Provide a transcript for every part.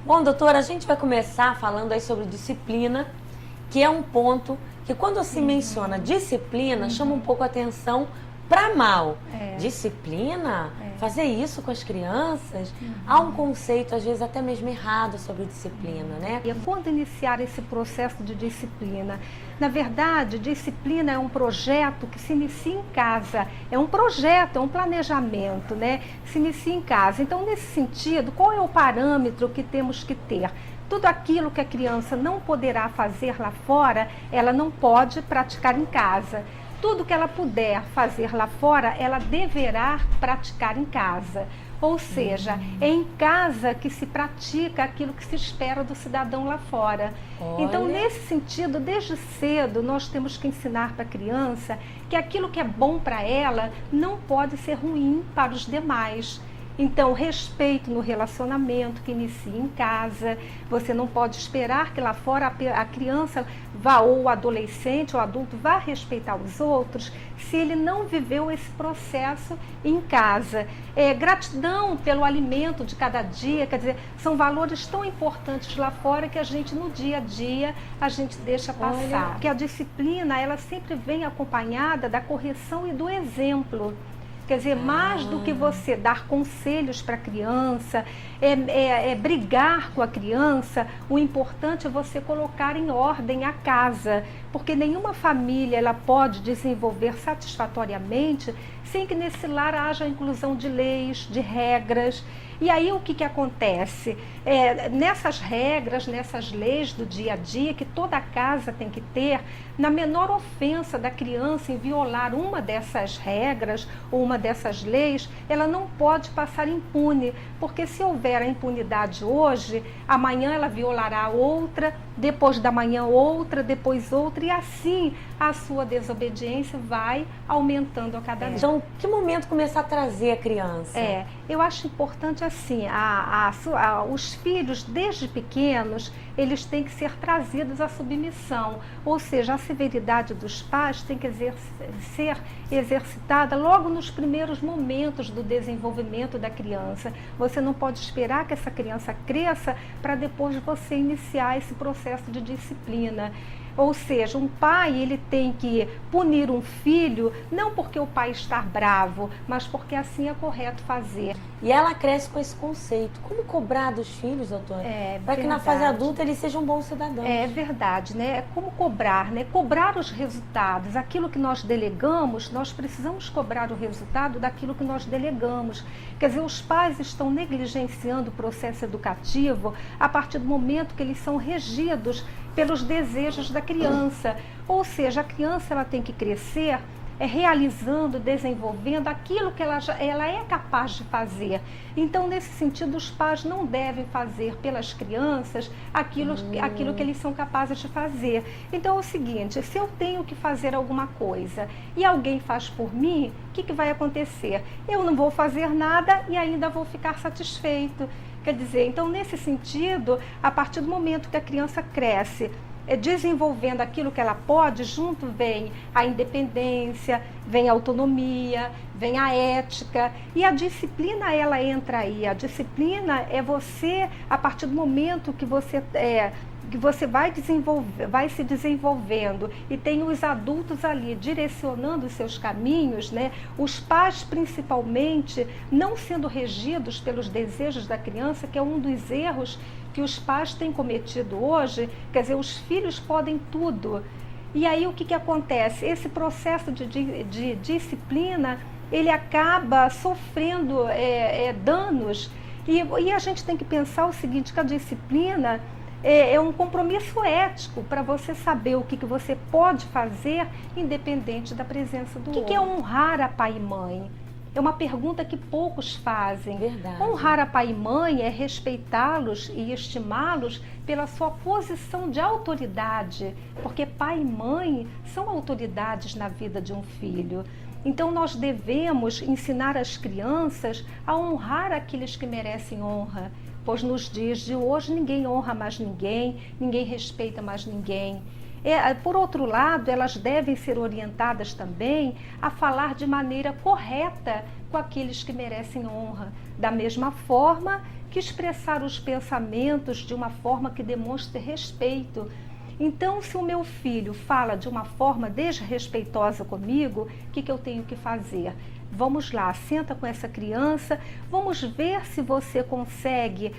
Bom, doutora, a gente vai começar falando aí sobre disciplina, que é um ponto que quando se menciona disciplina, chama um pouco a atenção para mal. Disciplina? Fazer isso com as crianças? Há um conceito, às vezes, até mesmo errado sobre disciplina, né? E quando iniciar esse processo de disciplina? Na verdade, disciplina é um projeto que se inicia em casa. É um projeto, é um planejamento, né? Se inicia em casa. Então, nesse sentido, qual é o parâmetro que temos que ter? Tudo aquilo que a criança não poderá fazer lá fora, ela não pode praticar em casa. Tudo que ela puder fazer lá fora, ela deverá praticar em casa. Ou seja, é em casa que se pratica aquilo que se espera do cidadão lá fora. Olha. Então, nesse sentido, desde cedo, nós temos que ensinar para a criança que aquilo que é bom para ela não pode ser ruim para os demais. Então, respeito no relacionamento que inicia em casa. Você não pode esperar que lá fora a criança vá, ou o adolescente ou o adulto vá respeitar os outros se ele não viveu esse processo em casa. Gratidão pelo alimento de cada dia, quer dizer, são valores tão importantes lá fora que a gente no dia a dia a gente deixa passar. Porque a disciplina, ela sempre vem acompanhada da correção e do exemplo. Quer dizer, mais do que você dar conselhos para a criança, brigar com a criança, o importante é você colocar em ordem a casa, porque nenhuma família ela pode desenvolver satisfatoriamente sem que nesse lar haja a inclusão de leis, de regras. E aí o que acontece? Nessas regras, nessas leis do dia a dia, que toda casa tem que ter, na menor ofensa da criança em violar uma dessas regras ou uma dessas leis, ela não pode passar impune, porque se houver a impunidade hoje, amanhã ela violará outra, depois da manhã outra, depois outra, e assim a sua desobediência vai aumentando a cada dia. Então, que momento começar a trazer a criança? Eu acho importante assim, os filhos desde pequenos, eles têm que ser trazidos à submissão, ou seja, a severidade dos pais tem que ser exercitada logo nos primeiros momentos do desenvolvimento da criança. Você não pode esperar que essa criança cresça para depois você iniciar esse processo de disciplina. Ou seja, um pai ele tem que punir um filho não porque o pai está bravo, mas porque assim é correto fazer. E ela cresce com esse conceito. Como cobrar dos filhos, doutora? Para que na fase adulta eles sejam bons cidadãos. É verdade, né? Como cobrar, né? Cobrar os resultados. Aquilo que nós delegamos, nós precisamos cobrar o resultado daquilo que nós delegamos. Quer dizer, os pais estão negligenciando o processo educativo a partir do momento que eles são regidos pelos desejos da criança. Ou seja, a criança ela tem que crescer realizando, desenvolvendo aquilo que ela é capaz de fazer. Então, nesse sentido, os pais não devem fazer pelas crianças aquilo que eles são capazes de fazer. Então, é o seguinte, se eu tenho que fazer alguma coisa e alguém faz por mim, o que vai acontecer? Eu não vou fazer nada e ainda vou ficar satisfeito. Quer dizer, então, nesse sentido, a partir do momento que a criança cresce, desenvolvendo aquilo que ela pode, junto vem a independência, vem a autonomia, vem a ética, e a disciplina ela entra aí. A disciplina é você, a partir do momento que você vai se desenvolvendo e tem os adultos ali direcionando os seus caminhos, né? Os pais principalmente não sendo regidos pelos desejos da criança, que é um dos erros que os pais têm cometido hoje. Quer dizer, os filhos podem tudo. E aí o que acontece? Esse processo de disciplina, ele acaba sofrendo danos. E a gente tem que pensar o seguinte, que a disciplina é um compromisso ético para você saber o que você pode fazer independente da presença do outro. O que é honrar a pai e mãe? É uma pergunta que poucos fazem. Verdade. Honrar a pai e mãe é respeitá-los e estimá-los pela sua posição de autoridade, porque pai e mãe são autoridades na vida de um filho. Então nós devemos ensinar as crianças a honrar aqueles que merecem honra, pois nos dias de hoje ninguém honra mais ninguém, ninguém respeita mais ninguém. Por outro lado, elas devem ser orientadas também a falar de maneira correta com aqueles que merecem honra, da mesma forma que expressar os pensamentos de uma forma que demonstre respeito. Então, se o meu filho fala de uma forma desrespeitosa comigo, o que eu tenho que fazer? Vamos lá, senta com essa criança, vamos ver se você consegue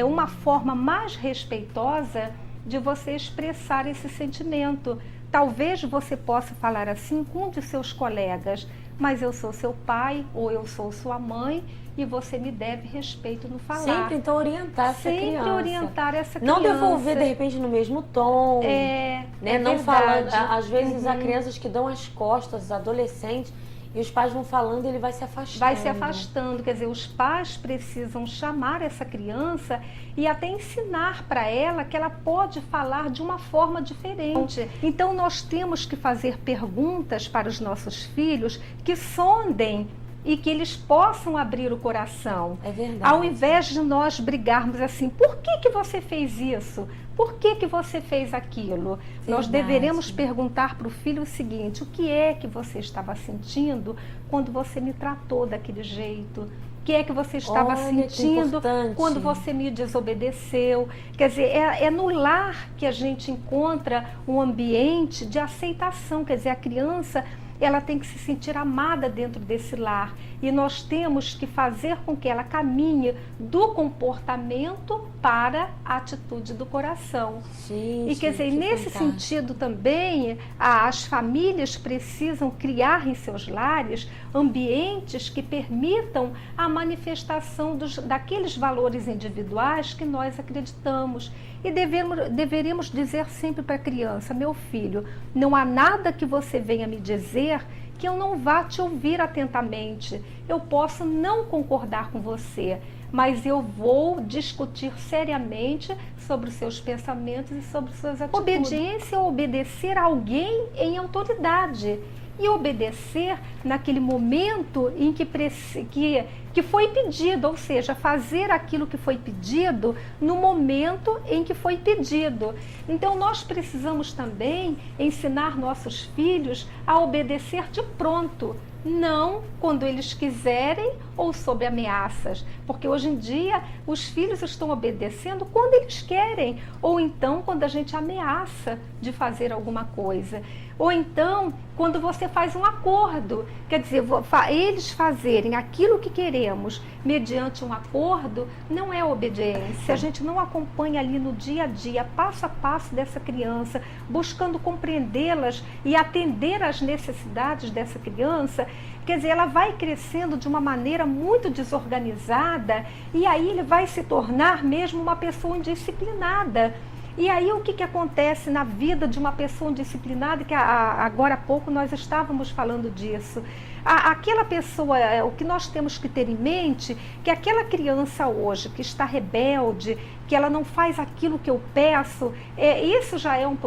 uma forma mais respeitosa de você expressar esse sentimento. Talvez você possa falar assim com um de seus colegas, mas eu sou seu pai ou eu sou sua mãe e você me deve respeito no falar. Sempre, então, orientar essa criança. Sempre orientar essa criança. Não devolver, de repente, no mesmo tom. É não verdade. falando. Às vezes, há crianças que dão as costas, adolescentes, e os pais vão falando e ele vai se afastando. Vai se afastando, quer dizer, os pais precisam chamar essa criança e até ensinar para ela que ela pode falar de uma forma diferente. Então nós temos que fazer perguntas para os nossos filhos que sondem e que eles possam abrir o coração. É verdade. Ao invés de nós brigarmos assim, por que você fez isso? Por que você fez aquilo? Verdade. Nós deveremos perguntar para o filho o seguinte: o que é que você estava sentindo quando você me tratou daquele jeito? O que é que você estava sentindo quando você me desobedeceu? Quer dizer, é no lar que a gente encontra um ambiente de aceitação. Quer dizer, a criança, ela tem que se sentir amada dentro desse lar. E nós temos que fazer com que ela caminhe do comportamento para a atitude do coração. Gente, e quer dizer, nesse sentido também, as famílias precisam criar em seus lares ambientes que permitam a manifestação daqueles valores individuais que nós acreditamos. E deveríamos dizer sempre para a criança: meu filho, não há nada que você venha me dizer que eu não vá te ouvir atentamente. Eu posso não concordar com você, mas eu vou discutir seriamente sobre os seus pensamentos e sobre suas atitudes. Obediência é obedecer a alguém em autoridade. E obedecer naquele momento em que foi pedido, ou seja, fazer aquilo que foi pedido no momento em que foi pedido. Então nós precisamos também ensinar nossos filhos a obedecer de pronto, não quando eles quiserem ou sob ameaças, porque hoje em dia os filhos estão obedecendo quando eles querem, ou então quando a gente ameaça de fazer alguma coisa, ou então quando você faz um acordo, quer dizer, eles fazerem aquilo que queremos mediante um acordo não é obediência. A gente não acompanha ali no dia a dia, passo a passo dessa criança, buscando compreendê-las e atender às necessidades dessa criança. Quer dizer, ela vai crescendo de uma maneira muito desorganizada e aí ele vai se tornar mesmo uma pessoa indisciplinada. E aí o que acontece na vida de uma pessoa indisciplinada, que agora há pouco nós estávamos falando disso. Aquela pessoa, o que nós temos que ter em mente, que aquela criança hoje que está rebelde, que ela não faz aquilo que eu peço, isso já é um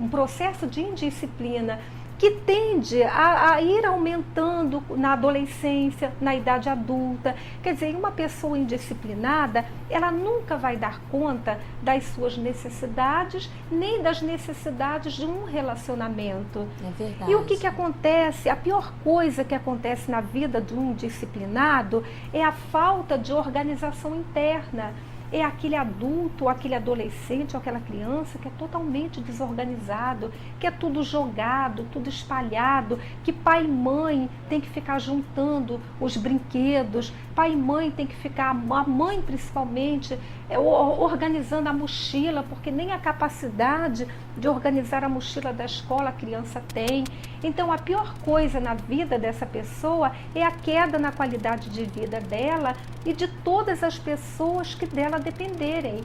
processo de indisciplina, que tende a ir aumentando na adolescência, na idade adulta. Quer dizer, uma pessoa indisciplinada, ela nunca vai dar conta das suas necessidades, nem das necessidades de um relacionamento. É verdade. E o que acontece? A pior coisa que acontece na vida de um indisciplinado é a falta de organização interna. É aquele adulto, ou aquele adolescente, ou aquela criança que é totalmente desorganizado, que é tudo jogado, tudo espalhado, que pai e mãe tem que ficar juntando os brinquedos, pai e mãe tem que ficar, a mãe principalmente, organizando a mochila, porque nem a capacidade de organizar a mochila da escola a criança tem. Então a pior coisa na vida dessa pessoa é a queda na qualidade de vida dela e de todas as pessoas que dela dependerem.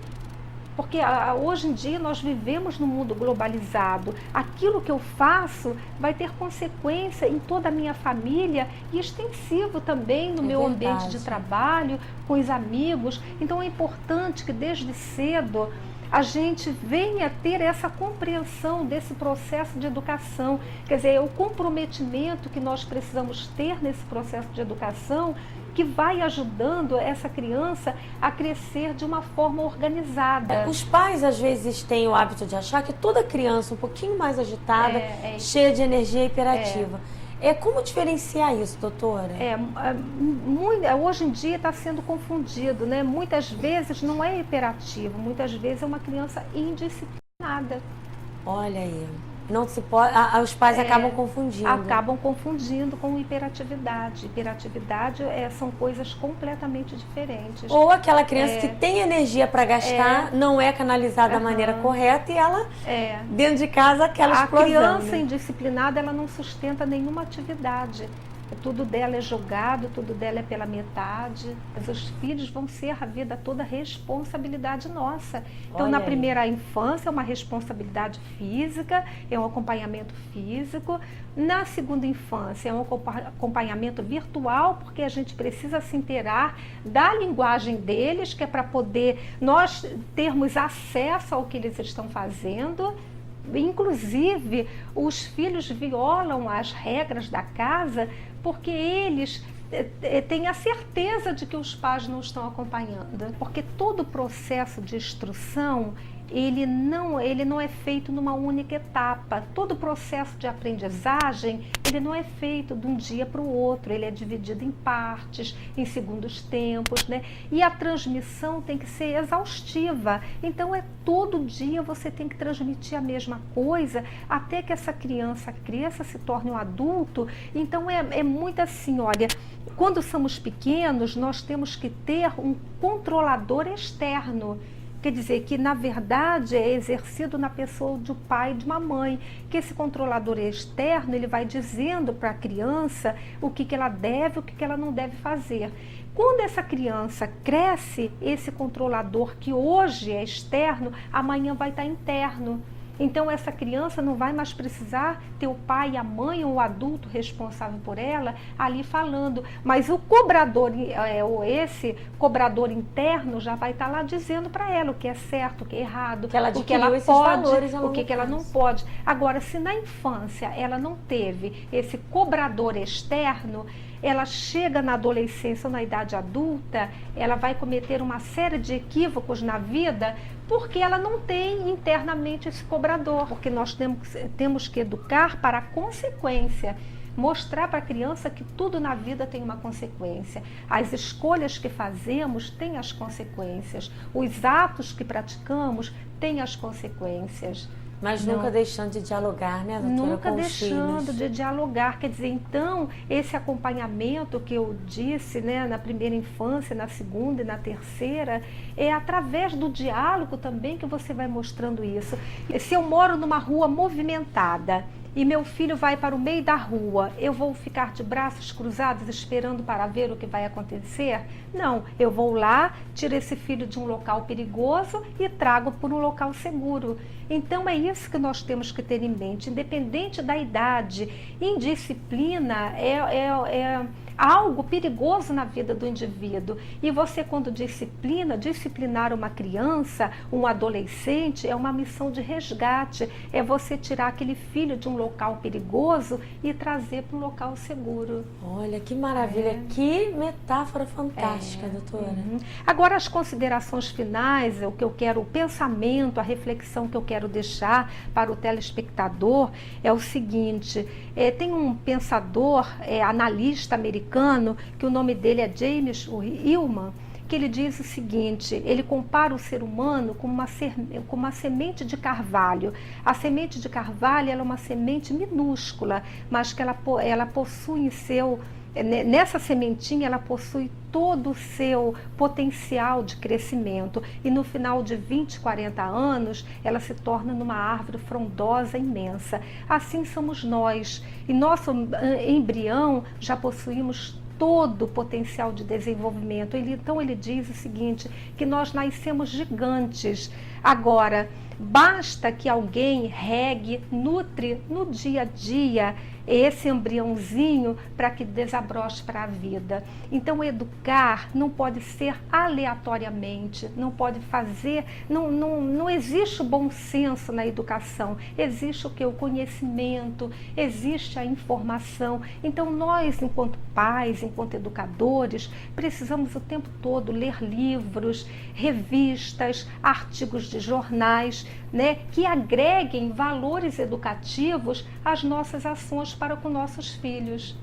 Porque hoje em dia nós vivemos num mundo globalizado. Aquilo que eu faço vai ter consequência em toda a minha família e extensivo também no meu ambiente de trabalho, com os amigos. Então é importante que desde cedo a gente venha ter essa compreensão desse processo de educação. Quer dizer, é o comprometimento que nós precisamos ter nesse processo de educação que vai ajudando essa criança a crescer de uma forma organizada. Os pais, às vezes, têm o hábito de achar que toda criança um pouquinho mais agitada, cheia de energia hiperativa. Como diferenciar isso, doutora? Hoje em dia está sendo confundido, né? Muitas vezes não é hiperativo, muitas vezes é uma criança indisciplinada. Olha aí, não se pode, os pais acabam confundindo. Acabam confundindo com hiperatividade. Hiperatividade são coisas completamente diferentes. Ou aquela criança que tem energia para gastar, não é canalizada da maneira correta e ela, dentro de casa, aquela explosão. A criança indisciplinada, ela não sustenta nenhuma atividade. Tudo dela é jogado, tudo dela é pela metade. Mas os filhos vão ser a vida toda responsabilidade nossa. Então, na primeira infância, é uma responsabilidade física, é um acompanhamento físico. Na segunda infância, é um acompanhamento virtual, porque a gente precisa se inteirar da linguagem deles, que é para poder nós termos acesso ao que eles estão fazendo. Inclusive, os filhos violam as regras da casa porque eles têm a certeza de que os pais não estão acompanhando. Porque todo o processo de instrução, ele não é feito numa única etapa. Todo o processo de aprendizagem, ele não é feito de um dia para o outro. Ele é dividido em partes, em segundos tempos, né? E a transmissão tem que ser exaustiva. Então, todo dia você tem que transmitir a mesma coisa até que essa criança cresça, se torne um adulto. Então, é muito assim, olha, quando somos pequenos, nós temos que ter um controlador externo. Quer dizer que, na verdade, é exercido na pessoa de um pai e de uma mãe, que esse controlador externo, ele vai dizendo para a criança o que ela deve, o que ela não deve fazer. Quando essa criança cresce, esse controlador que hoje é externo, amanhã vai estar interno. Então, essa criança não vai mais precisar ter o pai, a mãe ou o adulto responsável por ela ali falando. Mas o cobrador, ou esse cobrador interno, já vai estar lá dizendo para ela o que é certo, o que é errado, que ela o que ela esses pode, valores o que ela não pode. Agora, se na infância ela não teve esse cobrador externo, ela chega na adolescência ou na idade adulta, ela vai cometer uma série de equívocos na vida, porque ela não tem internamente esse cobrador, porque nós temos que educar para a consequência, mostrar para a criança que tudo na vida tem uma consequência. As escolhas que fazemos têm as consequências, os atos que praticamos têm as consequências. Mas nunca deixando de dialogar, né, doutora? Nunca com deixando os filhos. de dialogar. Quer dizer, então, esse acompanhamento que eu disse, né, na primeira infância, na segunda e na terceira, é através do diálogo também que você vai mostrando isso. Se eu moro numa rua movimentada e meu filho vai para o meio da rua, eu vou ficar de braços cruzados esperando para ver o que vai acontecer? Não, eu vou lá, tiro esse filho de um local perigoso e trago para um local seguro. Então, é isso que nós temos que ter em mente, independente da idade. Indisciplina é algo perigoso na vida do indivíduo. E você, quando disciplinar uma criança, um adolescente, é uma missão de resgate. É você tirar aquele filho de um local perigoso e trazer para um local seguro. Olha, que maravilha, que metáfora fantástica, doutora. Agora, as considerações finais, o pensamento, a reflexão que eu quero deixar para o telespectador é o seguinte: tem um pensador, analista americano, que o nome dele é James Hillman, que ele diz o seguinte: ele compara o ser humano com uma semente de carvalho. A semente de carvalho, ela é uma semente minúscula, mas que ela possui nessa sementinha, ela possui todo o seu potencial de crescimento, e no final de 20, 40 anos, ela se torna numa árvore frondosa imensa. Assim somos nós, e nosso embrião já possuímos todo o potencial de desenvolvimento. Então ele diz o seguinte, que nós nascemos gigantes. Agora, basta que alguém regue, nutre no dia a dia esse embriãozinho para que desabroche para a vida. Então, educar não pode ser aleatoriamente, não pode fazer, não existe o bom senso na educação, existe o que? O conhecimento, existe a informação. Então, nós, enquanto pais, enquanto educadores, precisamos o tempo todo ler livros, revistas, artigos de jornais, né, que agreguem valores educativos às nossas ações para com nossos filhos.